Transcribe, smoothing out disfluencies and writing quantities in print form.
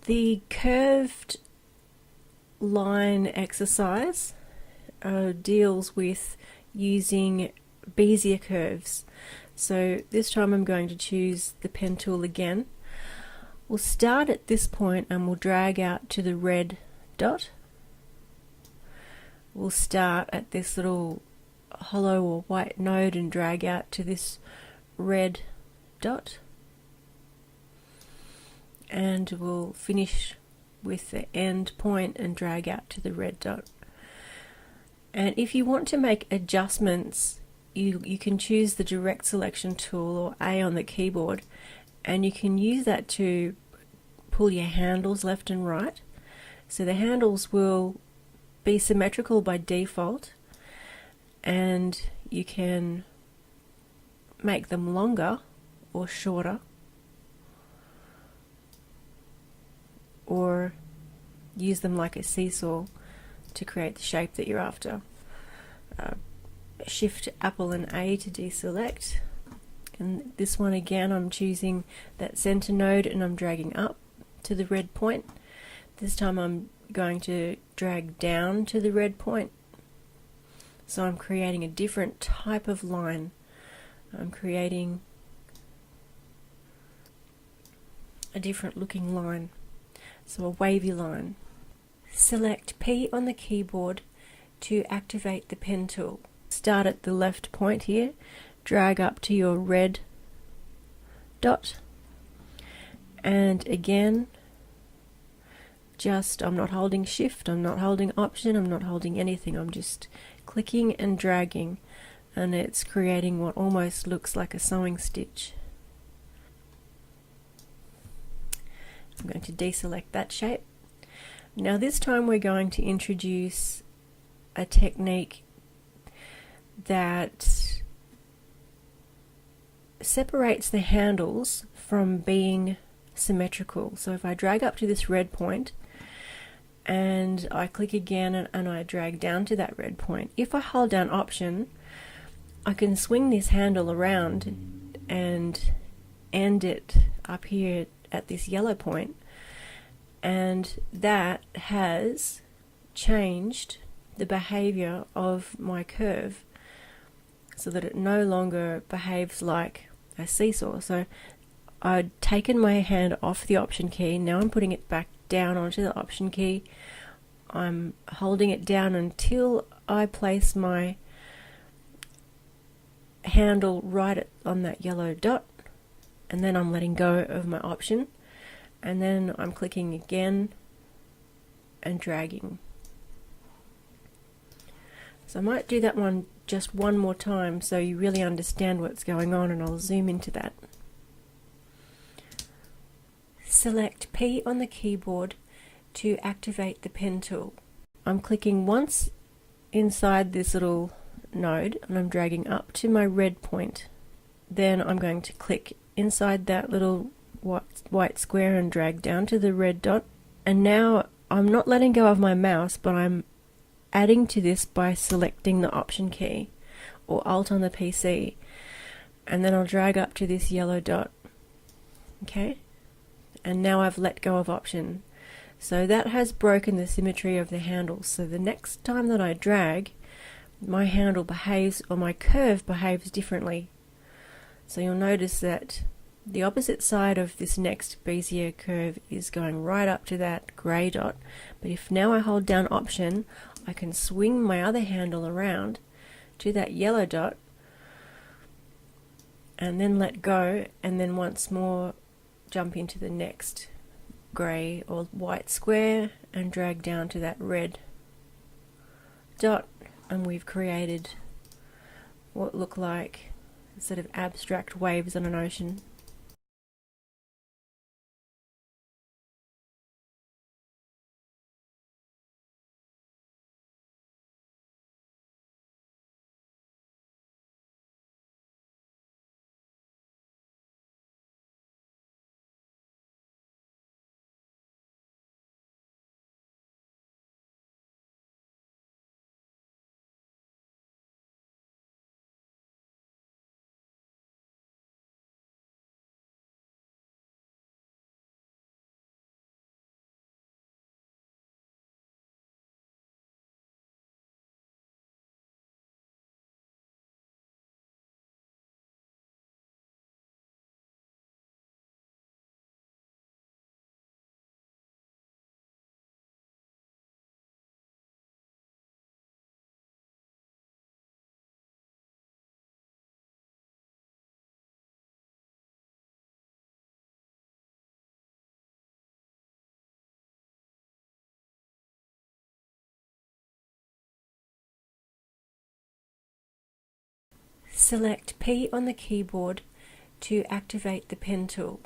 The curved line exercise deals with using Bezier curves. So this time I'm going to choose the pen tool again. We'll start at this point and we'll drag out to the red dot. We'll start at this little hollow or white node and drag out to this red dot. And we'll finish with the end point and drag out to the red dot. And if you want to make adjustments, you can choose the direct selection tool or A on the keyboard, and you can use that to pull your handles left and right. So the handles will be symmetrical by default, and you can make them longer or shorter, or use them like a seesaw to create the shape that you're after. Shift Apple and A to deselect, and this one again I'm choosing that center node and I'm dragging up to the red point. This time I'm going to drag down to the red point, so I'm creating a different type of line. I'm creating a different looking line, so a wavy line. Select P on the keyboard to activate the pen tool. Start at the left point here, drag up to your red dot, and again I'm not holding shift, I'm not holding option, I'm not holding anything, I'm just clicking and dragging, and it's creating what almost looks like a sewing stitch. I'm going to deselect that shape. Now this time we're going to introduce a technique that separates the handles from being symmetrical. So if I drag up to this red point and I click again and I drag down to that red point, if I hold down option, I can swing this handle around and end it up here at this yellow point, and that has changed the behavior of my curve so that it no longer behaves like a seesaw. So I'd taken my hand off the option key, now I'm putting it back down onto the option key. I'm holding it down until I place my handle right on that yellow dot, and then I'm letting go of my option, and then I'm clicking again and dragging. So I might do that one just one more time so you really understand what's going on, and I'll zoom into that. Select P on the keyboard to activate the pen tool. I'm clicking once inside this little node and I'm dragging up to my red point. Then I'm going to click inside that little white square and drag down to the red dot. And now I'm not letting go of my mouse, but I'm adding to this by selecting the option key or Alt on the PC, and then I'll drag up to this yellow dot. Okay, and now I've let go of option, so that has broken the symmetry of the handle. So the next time that I drag, my handle behaves, or my curve behaves differently. So you'll notice that the opposite side of this next Bezier curve is going right up to that grey dot, but if now I hold down option, I can swing my other handle around to that yellow dot and then let go, and then once more jump into the next grey or white square and drag down to that red dot, and we've created what look like sort of abstract waves on an ocean. Select P on the keyboard to activate the pen tool.